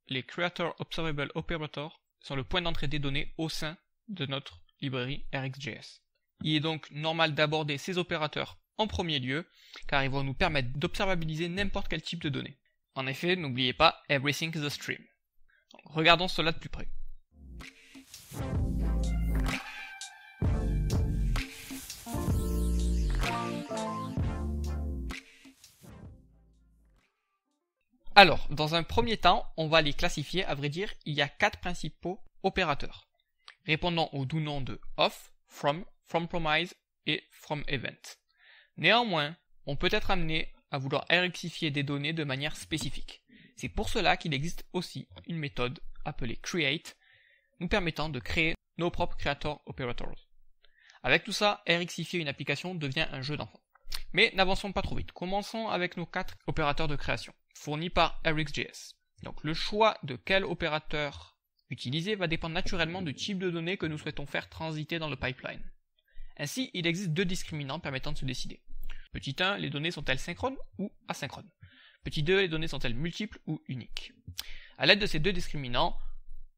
les Creator Observable Operators sont le point d'entrée des données au sein de notre librairie RxJS. Il est donc normal d'aborder ces opérateurs en premier lieu, car ils vont nous permettre d'observabiliser n'importe quel type de données. En effet, n'oubliez pas, everything is a stream. Donc, regardons cela de plus près. Alors, dans un premier temps, on va les classifier. À vrai dire, il y a 4 principaux opérateurs, répondant au doux nom de off, from promise et from event. Néanmoins, on peut être amené à vouloir rxifier des données de manière spécifique. C'est pour cela qu'il existe aussi une méthode appelée create, nous permettant de créer nos propres creator operators. Avec tout ça, rxifier une application devient un jeu d'enfant. Mais n'avançons pas trop vite. Commençons avec nos 4 opérateurs de création, fournis par RxJS. Donc le choix de quel opérateur utiliser va dépendre naturellement du type de données que nous souhaitons faire transiter dans le pipeline. Ainsi, il existe 2 discriminants permettant de se décider. Petit 1, les données sont-elles synchrones ou asynchrones? Petit 2, les données sont-elles multiples ou uniques? À l'aide de ces 2 discriminants,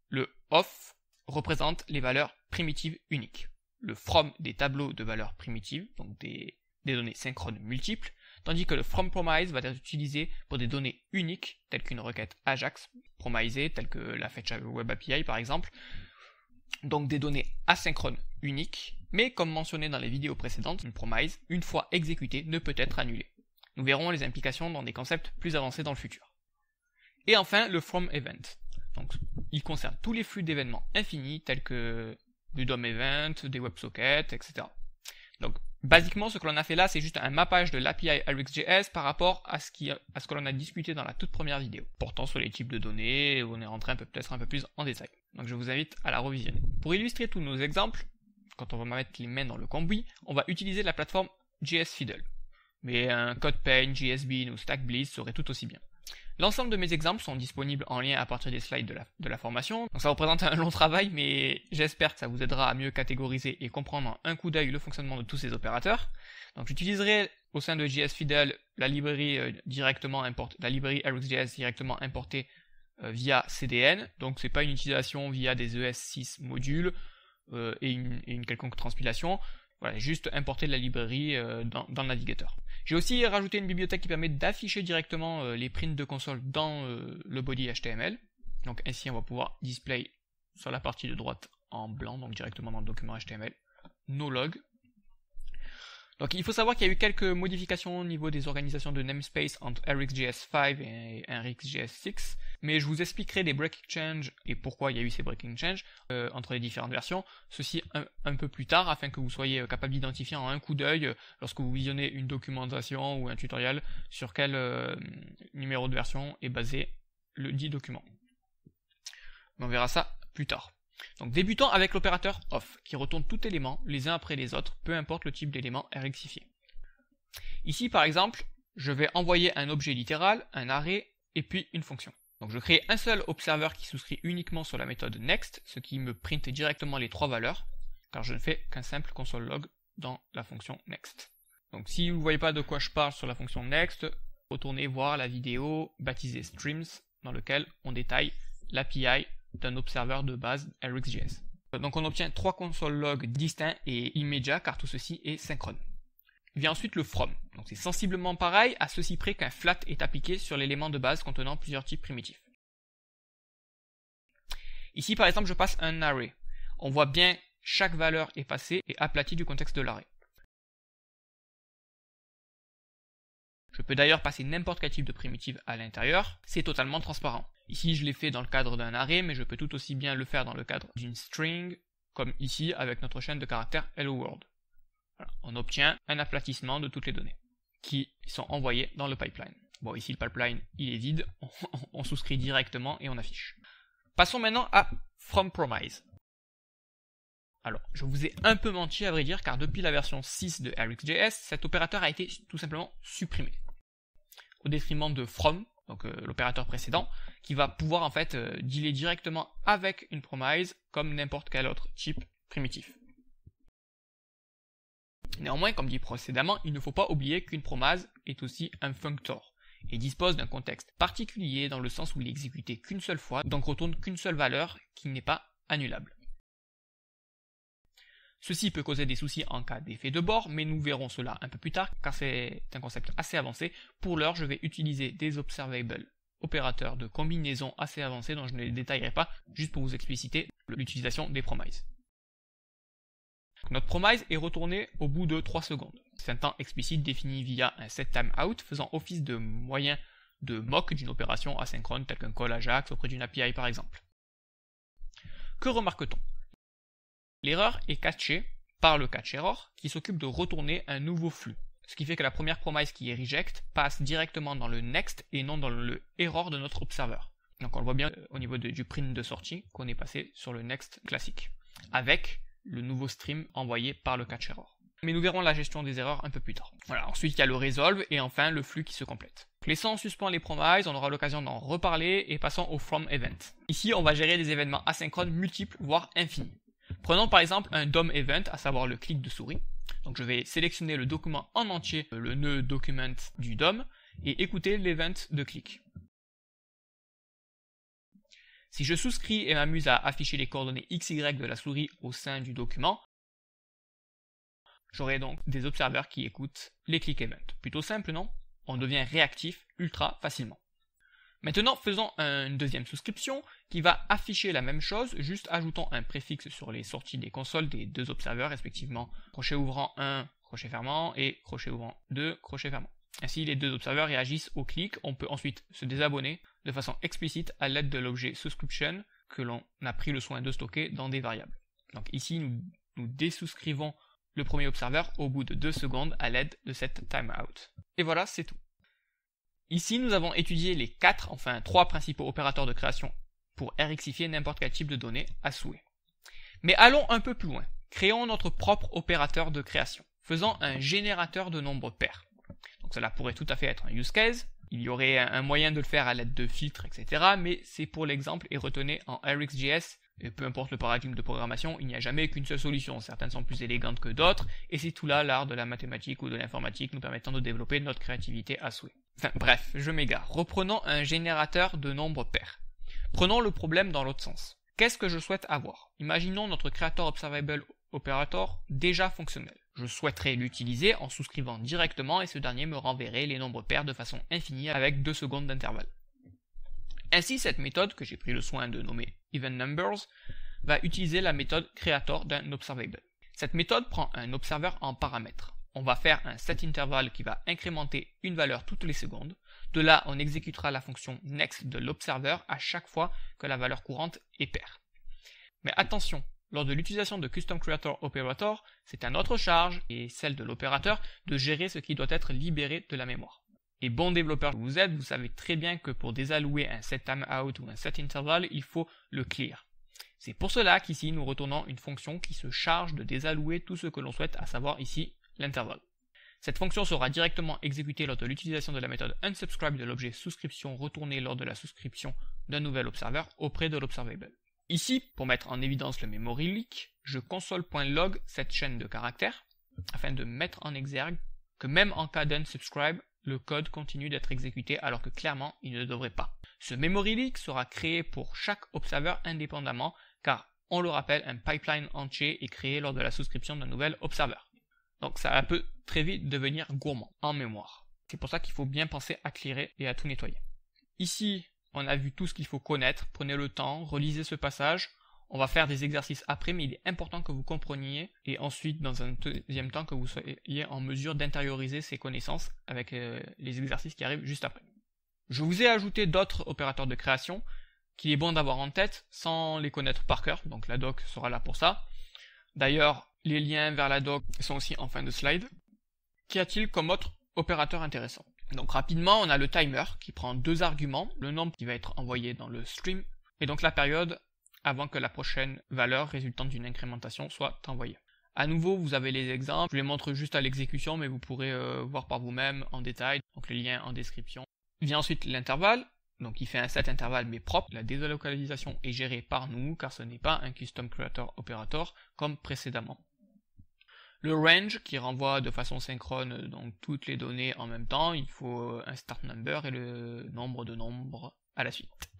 le off représente les valeurs primitives uniques, le from des tableaux de valeurs primitives, donc des données synchrones multiples, tandis que le from promise va être utilisé pour des données uniques, telles qu'une requête Ajax promisée, telle que la Fetch Web API par exemple, donc des données asynchrones uniques, mais comme mentionné dans les vidéos précédentes, une promise, une fois exécutée, ne peut être annulée. Nous verrons les implications dans des concepts plus avancés dans le futur. Et enfin, le from event. Donc, il concerne tous les flux d'événements infinis, tels que du DOM event, des WebSockets, etc. Donc, basiquement, ce que l'on a fait là, c'est juste un mappage de l'API RxJS par rapport à ce que l'on a discuté dans la toute première vidéo, portant sur les types de données, où on est rentré peut-être un peu plus en détail. Donc je vous invite à la revisionner. Pour illustrer tous nos exemples, quand on va mettre les mains dans le cambouis, on va utiliser la plateforme JSFiddle. Mais un CodePaint, JSBean ou StackBliz serait tout aussi bien. L'ensemble de mes exemples sont disponibles en lien à partir des slides de la formation. Donc ça représente un long travail, mais j'espère que ça vous aidera à mieux catégoriser et comprendre en un coup d'œil le fonctionnement de tous ces opérateurs. Donc j'utiliserai au sein de JSFiddle la librairie RxJS directement importée via CDN. Donc c'est pas une utilisation via des ES6 modules et une quelconque transpilation. Voilà, juste importer de la librairie dans le navigateur. J'ai aussi rajouté une bibliothèque qui permet d'afficher directement les prints de console dans le body HTML. Donc ainsi on va pouvoir display sur la partie de droite en blanc, donc directement dans le document HTML, nos logs. Donc il faut savoir qu'il y a eu quelques modifications au niveau des organisations de namespace entre RxJS 5 et RxJS 6, mais je vous expliquerai les breaking changes et pourquoi il y a eu ces breaking changes entre les différentes versions, ceci un peu plus tard afin que vous soyez capable d'identifier en un coup d'œil lorsque vous visionnez une documentation ou un tutoriel sur quel numéro de version est basé le dit document. Mais on verra ça plus tard. Donc débutons avec l'opérateur off, qui retourne tout élément les uns après les autres, peu importe le type d'élément rxifié. Ici par exemple, je vais envoyer un objet littéral, un array, et puis une fonction. Donc je crée un seul observer qui souscrit uniquement sur la méthode next, ce qui me printe directement les 3 valeurs, car je ne fais qu'un simple console log dans la fonction next. Donc si vous ne voyez pas de quoi je parle sur la fonction next, retournez voir la vidéo baptisée streams, dans laquelle on détaille l'API d'un observeur de base RxJS. Donc on obtient 3 console logs distincts et immédiats car tout ceci est synchrone. Vient ensuite le from. Donc c'est sensiblement pareil à ceci près qu'un flat est appliqué sur l'élément de base contenant plusieurs types primitifs. Ici par exemple je passe un array. On voit bien chaque valeur est passée et aplatie du contexte de l'array. Je peux d'ailleurs passer n'importe quel type de primitive à l'intérieur, c'est totalement transparent. Ici je l'ai fait dans le cadre d'un array, mais je peux tout aussi bien le faire dans le cadre d'une string, comme ici avec notre chaîne de caractères hello world. Voilà. On obtient un aplatissement de toutes les données qui sont envoyées dans le pipeline. Bon, ici le pipeline il est vide, on souscrit directement et on affiche. Passons maintenant à from promise. Alors, je vous ai un peu menti à vrai dire, car depuis la version 6 de RxJS, cet opérateur a été tout simplement supprimé, au détriment de from, donc l'opérateur précédent, qui va pouvoir en fait dealer directement avec une promise comme n'importe quel autre type primitif. Néanmoins, comme dit précédemment, il ne faut pas oublier qu'une promise est aussi un functor. et dispose d'un contexte particulier dans le sens où il est exécuté qu'une seule fois, donc retourne qu'une seule valeur qui n'est pas annulable. Ceci peut causer des soucis en cas d'effet de bord, mais nous verrons cela un peu plus tard car c'est un concept assez avancé. Pour l'heure, je vais utiliser des observable opérateurs de combinaison assez avancés dont je ne les détaillerai pas, juste pour vous expliciter l'utilisation des promises. Notre promise est retournée au bout de 3 secondes. C'est un temps explicite défini via un setTimeout faisant office de moyen de mock d'une opération asynchrone telle qu'un call AJAX auprès d'une API par exemple. Que remarque-t-on? L'erreur est catchée par le catch error qui s'occupe de retourner un nouveau flux. Ce qui fait que la première promise qui est reject passe directement dans le next et non dans le error de notre observeur. Donc on le voit bien au niveau du print de sortie qu'on est passé sur le next classique, avec le nouveau stream envoyé par le catch error. Mais nous verrons la gestion des erreurs un peu plus tard. Voilà, ensuite il y a le resolve et enfin le flux qui se complète. Laissons en suspens les promises, on aura l'occasion d'en reparler et passons au from event. Ici on va gérer des événements asynchrones multiples voire infinis. Prenons par exemple un DOM event, à savoir le clic de souris. Donc je vais sélectionner le document en entier, le nœud document du DOM, et écouter l'event de clic. Si je souscris et m'amuse à afficher les coordonnées XY de la souris au sein du document, j'aurai donc des observeurs qui écoutent les click events. Plutôt simple, non? On devient réactif ultra facilement. Maintenant, faisons une deuxième souscription qui va afficher la même chose, juste ajoutant un préfixe sur les sorties des consoles des deux observeurs, respectivement crochet ouvrant 1, crochet fermant, et crochet ouvrant 2, crochet fermant. Ainsi, les deux observeurs réagissent au clic. On peut ensuite se désabonner de façon explicite à l'aide de l'objet subscription que l'on a pris le soin de stocker dans des variables. Donc ici, nous désouscrivons le premier observeur au bout de 2 secondes à l'aide de cette timeout. Et voilà, c'est tout. Ici, nous avons étudié les 3 principaux opérateurs de création pour rxifier n'importe quel type de données à souhait. Mais allons un peu plus loin. Créons notre propre opérateur de création. Faisons un générateur de nombres pairs. Donc cela pourrait tout à fait être un use case. Il y aurait un moyen de le faire à l'aide de filtres, etc. Mais c'est pour l'exemple et retenez en RxJS, et peu importe le paradigme de programmation, il n'y a jamais qu'une seule solution. Certaines sont plus élégantes que d'autres, et c'est tout là l'art de la mathématique ou de l'informatique nous permettant de développer notre créativité à souhait. Enfin bref, je m'égare. Reprenons un générateur de nombres pairs. Prenons le problème dans l'autre sens. Qu'est-ce que je souhaite avoir? Imaginons notre creator observable operator déjà fonctionnel. Je souhaiterais l'utiliser en souscrivant directement et ce dernier me renverrait les nombres pairs de façon infinie avec 2 secondes d'intervalle. Ainsi, cette méthode, que j'ai pris le soin de nommer EventNumbers, va utiliser la méthode creator d'un observable. Cette méthode prend un observeur en paramètres. On va faire un setInterval qui va incrémenter une valeur toutes les secondes. De là, on exécutera la fonction next de l'observeur à chaque fois que la valeur courante est paire. Mais attention, lors de l'utilisation de Custom Creator Operator, c'est à notre charge, et celle de l'opérateur, de gérer ce qui doit être libéré de la mémoire. Et bon développeur que vous êtes, vous savez très bien que pour désallouer un setTimeout ou un setInterval, il faut le clear. C'est pour cela qu'ici nous retournons une fonction qui se charge de désallouer tout ce que l'on souhaite, à savoir ici l'intervalle. Cette fonction sera directement exécutée lors de l'utilisation de la méthode unsubscribe de l'objet souscription retourné lors de la souscription d'un nouvel observeur auprès de l'observable. Ici, pour mettre en évidence le memory leak, je console.log cette chaîne de caractères afin de mettre en exergue que même en cas d'unsubscribe, le code continue d'être exécuté alors que clairement il ne devrait pas. Ce memory leak sera créé pour chaque observeur indépendamment car, on le rappelle, un pipeline entier est créé lors de la souscription d'un nouvel observeur. Donc ça peut très vite devenir gourmand en mémoire. C'est pour ça qu'il faut bien penser à clearer et à tout nettoyer. Ici, on a vu tout ce qu'il faut connaître, prenez le temps, relisez ce passage. On va faire des exercices après, mais il est important que vous compreniez et ensuite, dans un deuxième temps, que vous soyez en mesure d'intérioriser ces connaissances avec les exercices qui arrivent juste après. Je vous ai ajouté d'autres opérateurs de création qu'il est bon d'avoir en tête sans les connaître par cœur, donc la doc sera là pour ça. D'ailleurs, les liens vers la doc sont aussi en fin de slide. Qu'y a-t-il comme autre opérateur intéressant? Donc rapidement, on a le timer qui prend 2 arguments, le nombre qui va être envoyé dans le stream, et donc la période avant que la prochaine valeur résultant d'une incrémentation soit envoyée. À nouveau, vous avez les exemples, je les montre juste à l'exécution, mais vous pourrez voir par vous-même en détail, donc le lien en description. Vient ensuite l'intervalle, donc il fait un set intervalle mais propre, la délocalisation est gérée par nous, car ce n'est pas un Custom Creator Operator comme précédemment. Le range qui renvoie de façon synchrone donc toutes les données en même temps, il faut un start number et le nombre de nombres à la suite.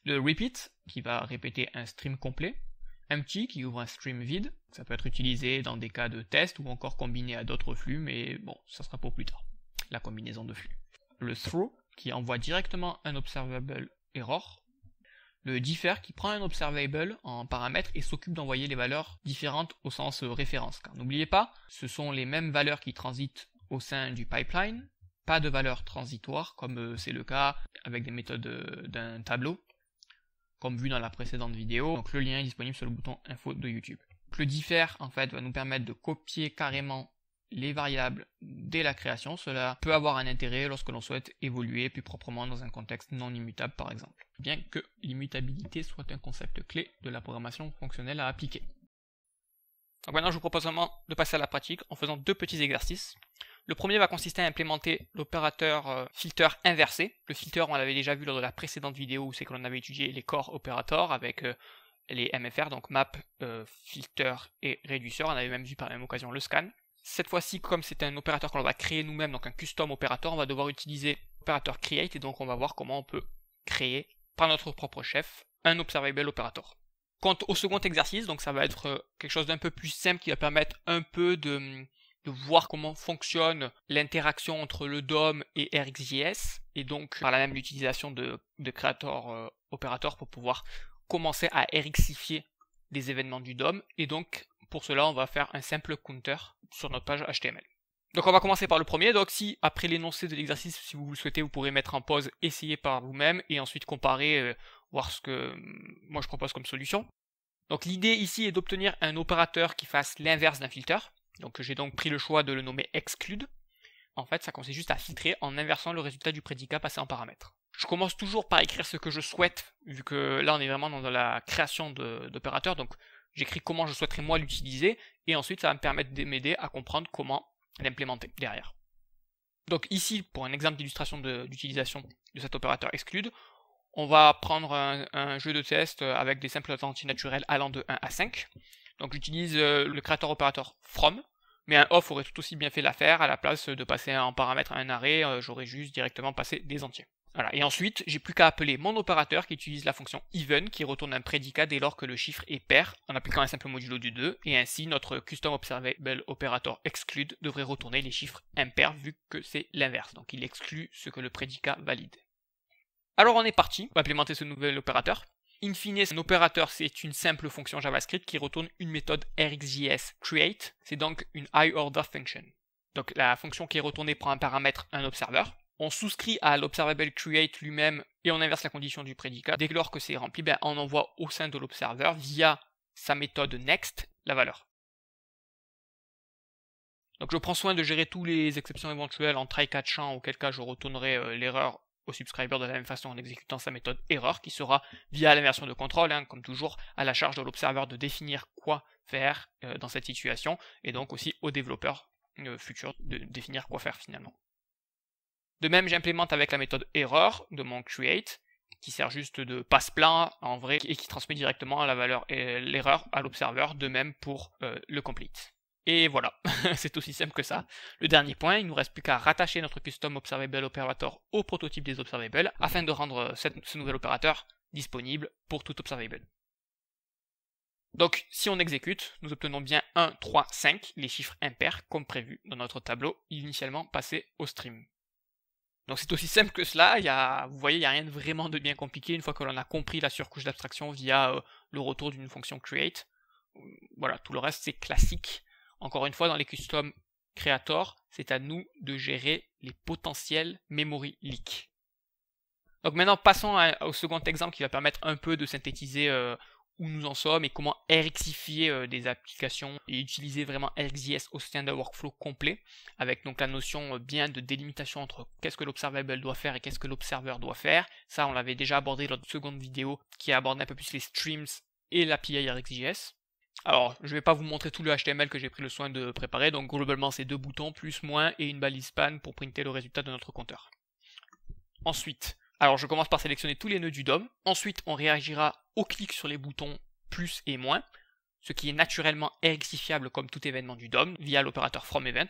Le repeat qui va répéter un stream complet. Empty qui ouvre un stream vide, ça peut être utilisé dans des cas de test ou encore combiné à d'autres flux, mais bon, ça sera pour plus tard, la combinaison de flux. Le throw qui envoie directement un observable error. Le differ qui prend un observable en paramètre et s'occupe d'envoyer les valeurs différentes au sens référence. Car n'oubliez pas, ce sont les mêmes valeurs qui transitent au sein du pipeline, pas de valeurs transitoires comme c'est le cas avec des méthodes d'un tableau, comme vu dans la précédente vidéo. Donc le lien est disponible sur le bouton info de YouTube. Donc, le differ en fait va nous permettre de copier carrément les variables dès la création. Cela peut avoir un intérêt lorsque l'on souhaite évoluer plus proprement dans un contexte non immutable par exemple, bien que l'immutabilité soit un concept clé de la programmation fonctionnelle à appliquer. Donc maintenant je vous propose vraiment de passer à la pratique en faisant deux petits exercices. Le premier va consister à implémenter l'opérateur filter inversé. Le filter on l'avait déjà vu lors de la précédente vidéo où c'est que l'on avait étudié les core operators avec les MFR, donc map, filter et réduceur. On avait même vu par la même occasion le scan. Cette fois-ci, comme c'est un opérateur que l'on va créer nous-mêmes, donc un custom opérateur, on va devoir utiliser l'opérateur create et donc on va voir comment on peut créer par notre propre chef un observable operator. Quant au second exercice, donc ça va être quelque chose d'un peu plus simple qui va permettre un peu de voir comment fonctionne l'interaction entre le DOM et RxJS et donc par là même l'utilisation de creator operator pour pouvoir commencer à rxifier les événements du DOM et donc pour cela on va faire un simple counter sur notre page HTML. Donc on va commencer par le premier, donc si après l'énoncé de l'exercice, si vous le souhaitez, vous pourrez mettre en pause, essayer par vous-même et ensuite comparer, voir ce que moi je propose comme solution. Donc l'idée ici est d'obtenir un opérateur qui fasse l'inverse d'un filter. Donc j'ai donc pris le choix de le nommer exclude. En fait ça consiste juste à filtrer en inversant le résultat du prédicat passé en paramètre. Je commence toujours par écrire ce que je souhaite, vu que là on est vraiment dans la création d'opérateurs, donc j'écris comment je souhaiterais moi l'utiliser, et ensuite ça va me permettre de m'aider à comprendre comment l'implémenter derrière. Donc ici, pour un exemple d'illustration d'utilisation de cet opérateur exclude, on va prendre un jeu de test avec des simples entiers naturels allant de 1 à 5. Donc j'utilise le creator opérateur from, mais un off aurait tout aussi bien fait l'affaire, à la place de passer en paramètre un arrêt, j'aurais juste directement passé des entiers. Voilà. Et ensuite, j'ai plus qu'à appeler mon opérateur qui utilise la fonction even qui retourne un prédicat dès lors que le chiffre est pair en appliquant un simple modulo du 2 et ainsi notre custom observable operator exclude devrait retourner les chiffres impairs vu que c'est l'inverse. Donc il exclut ce que le prédicat valide. Alors on est parti pour implémenter ce nouvel opérateur. In fine, un opérateur c'est une simple fonction JavaScript qui retourne une méthode RxJS create. C'est donc une high order function. Donc la fonction qui est retournée prend un paramètre, un observeur. On souscrit à l'observable create lui-même et on inverse la condition du prédicat. Dès lors que c'est rempli, on envoie au sein de l'observeur via sa méthode next la valeur. Donc je prends soin de gérer toutes les exceptions éventuelles en try catchant, auquel cas je retournerai l'erreur au subscriber de la même façon en exécutant sa méthode error qui sera via l'inversion de contrôle, comme toujours à la charge de l'observeur de définir quoi faire dans cette situation et donc aussi au développeur futur de définir quoi faire finalement. De même, j'implémente avec la méthode error de mon create, qui sert juste de passe-plat en vrai et qui transmet directement la valeur l'erreur à l'observeur, de même pour le complete. Et voilà, c'est aussi simple que ça. Le dernier point, il ne nous reste plus qu'à rattacher notre custom observable operator au prototype des observables afin de rendre ce nouvel opérateur disponible pour tout observable. Donc si on exécute, nous obtenons bien 1, 3, 5, les chiffres impairs comme prévu dans notre tableau initialement passé au stream. Donc c'est aussi simple que cela, vous voyez, il n'y a rien de vraiment de bien compliqué une fois que l'on a compris la surcouche d'abstraction via le retour d'une fonction create. Voilà, tout le reste c'est classique. Encore une fois, dans les custom creator, c'est à nous de gérer les potentiels memory leaks. Donc maintenant passons au second exemple qui va permettre un peu de synthétiser où nous en sommes et comment rxifier des applications et utiliser vraiment RxJS au sein d'un workflow complet avec donc la notion bien de délimitation entre qu'est-ce que l'observable doit faire et qu'est-ce que l'observeur doit faire. Ça on l'avait déjà abordé lors de la seconde vidéo qui aborde un peu plus les streams et l'API RxJS. Alors je ne vais pas vous montrer tout le HTML que j'ai pris le soin de préparer, donc globalement c'est deux boutons plus moins et une balise span pour printer le résultat de notre compteur. Ensuite, alors je commence par sélectionner tous les nœuds du DOM, ensuite on réagira au clic sur les boutons plus et moins, ce qui est naturellement rectifiable comme tout événement du DOM via l'opérateur FromEvent.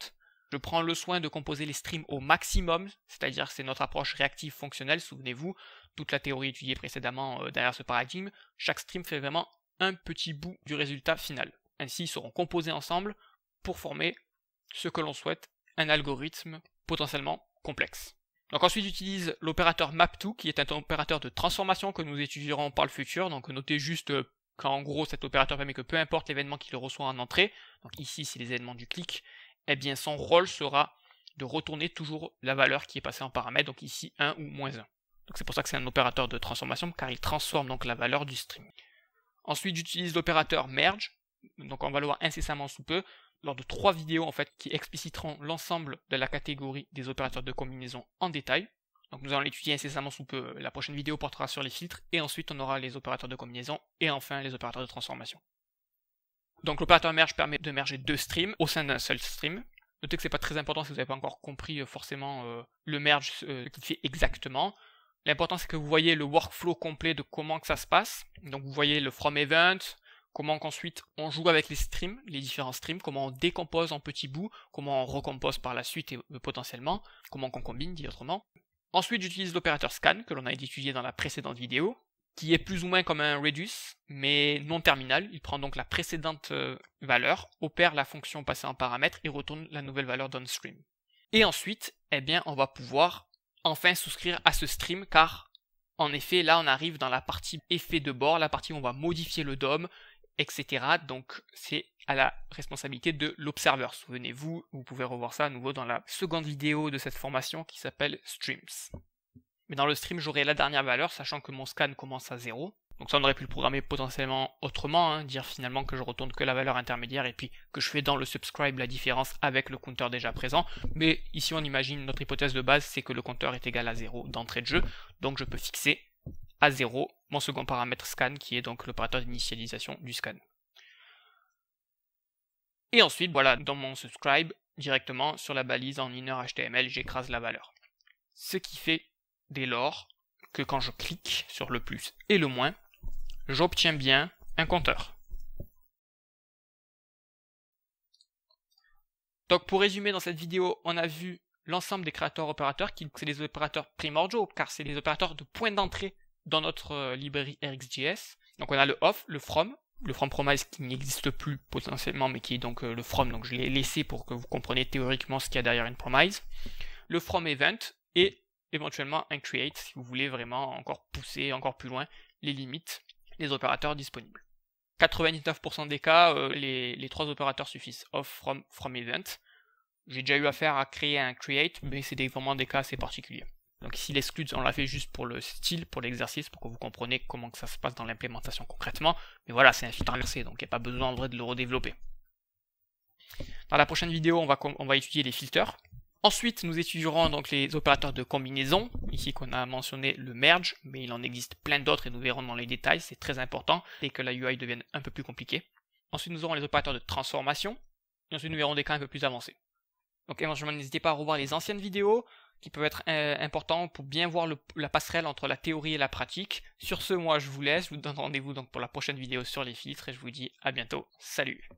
Je prends le soin de composer les streams au maximum, c'est-à-dire que c'est notre approche réactive fonctionnelle, souvenez-vous, toute la théorie étudiée précédemment derrière ce paradigme, chaque stream fait vraiment un petit bout du résultat final. Ainsi, ils seront composés ensemble pour former ce que l'on souhaite, un algorithme potentiellement complexe. Donc ensuite j'utilise l'opérateur map2 qui est un opérateur de transformation que nous étudierons par le futur, donc notez juste qu'en gros cet opérateur permet que peu importe l'événement qu'il reçoit en entrée, donc ici c'est les événements du clic, eh bien son rôle sera de retourner toujours la valeur qui est passée en paramètre, donc ici 1 ou moins 1. Donc c'est pour ça que c'est un opérateur de transformation, car il transforme donc la valeur du stream. Ensuite j'utilise l'opérateur merge, donc on va le voir incessamment sous peu, lors de 3 vidéos en fait qui expliciteront l'ensemble de la catégorie des opérateurs de combinaison en détail. Donc nous allons l'étudier incessamment sous peu, la prochaine vidéo portera sur les filtres, et ensuite on aura les opérateurs de combinaison, et enfin les opérateurs de transformation. Donc l'opérateur merge permet de merger 2 streams au sein d'un seul stream. Notez que c'est pas très important si vous n'avez pas encore compris forcément le merge, ce qu'il fait exactement. L'important c'est que vous voyez le workflow complet de comment que ça se passe. Donc vous voyez le from event, comment qu'ensuite on joue avec les streams, les différents streams, comment on décompose en petits bouts, comment on recompose par la suite et potentiellement, comment qu'on combine dit autrement. Ensuite j'utilise l'opérateur scan que l'on a étudié dans la précédente vidéo, qui est plus ou moins comme un reduce, mais non terminal. Il prend donc la précédente valeur, opère la fonction passée en paramètre et retourne la nouvelle valeur downstream. Et ensuite, eh bien, on va pouvoir enfin souscrire à ce stream, car en effet, là on arrive dans la partie effet de bord, la partie où on va modifier le DOM, etc. Donc c'est à la responsabilité de l'observeur. Souvenez-vous, vous pouvez revoir ça à nouveau dans la seconde vidéo de cette formation qui s'appelle Streams. Mais dans le stream, j'aurai la dernière valeur, sachant que mon scan commence à 0. Donc ça, on aurait pu le programmer potentiellement autrement, dire finalement que je retourne que la valeur intermédiaire et puis que je fais dans le subscribe la différence avec le compteur déjà présent. Mais ici, on imagine, notre hypothèse de base, c'est que le compteur est égal à 0 d'entrée de jeu. Donc je peux fixer à 0 mon second paramètre scan, qui est donc l'opérateur d'initialisation du scan. Et ensuite, voilà, dans mon subscribe, directement sur la balise en inner HTML, j'écrase la valeur. Ce qui fait dès lors que quand je clique sur le plus et le moins, j'obtiens bien un compteur. Donc pour résumer, dans cette vidéo, on a vu l'ensemble des créateurs opérateurs, qui c'est les opérateurs primordiaux, car c'est les opérateurs de point d'entrée dans notre librairie RxJS. Donc on a le off, le from promise qui n'existe plus potentiellement, mais qui est donc le from, donc je l'ai laissé pour que vous compreniez théoriquement ce qu'il y a derrière une promise. Le from event et éventuellement un create si vous voulez vraiment encore pousser encore plus loin les limites des opérateurs disponibles. 99% des cas, les 3 opérateurs suffisent, off, from event. J'ai déjà eu affaire à créer un create, mais c'est vraiment des cas assez particuliers. Donc ici l'exclude, on l'a fait juste pour le style, pour l'exercice, pour que vous compreniez comment que ça se passe dans l'implémentation concrètement. Mais voilà, c'est un filtre inversé, donc il n'y a pas besoin en vrai de le redévelopper. Dans la prochaine vidéo, on va étudier les filters. Ensuite, nous étudierons donc les opérateurs de combinaison, ici qu'on a mentionné le merge, mais il en existe plein d'autres et nous verrons dans les détails, c'est très important, et que la UI devienne un peu plus compliquée. Ensuite, nous aurons les opérateurs de transformation, et ensuite nous verrons des cas un peu plus avancés. Donc éventuellement, n'hésitez pas à revoir les anciennes vidéos, qui peuvent être importants pour bien voir la passerelle entre la théorie et la pratique. Sur ce, moi je vous laisse, je vous donne rendez-vous donc pour la prochaine vidéo sur les filtres, et je vous dis à bientôt, salut!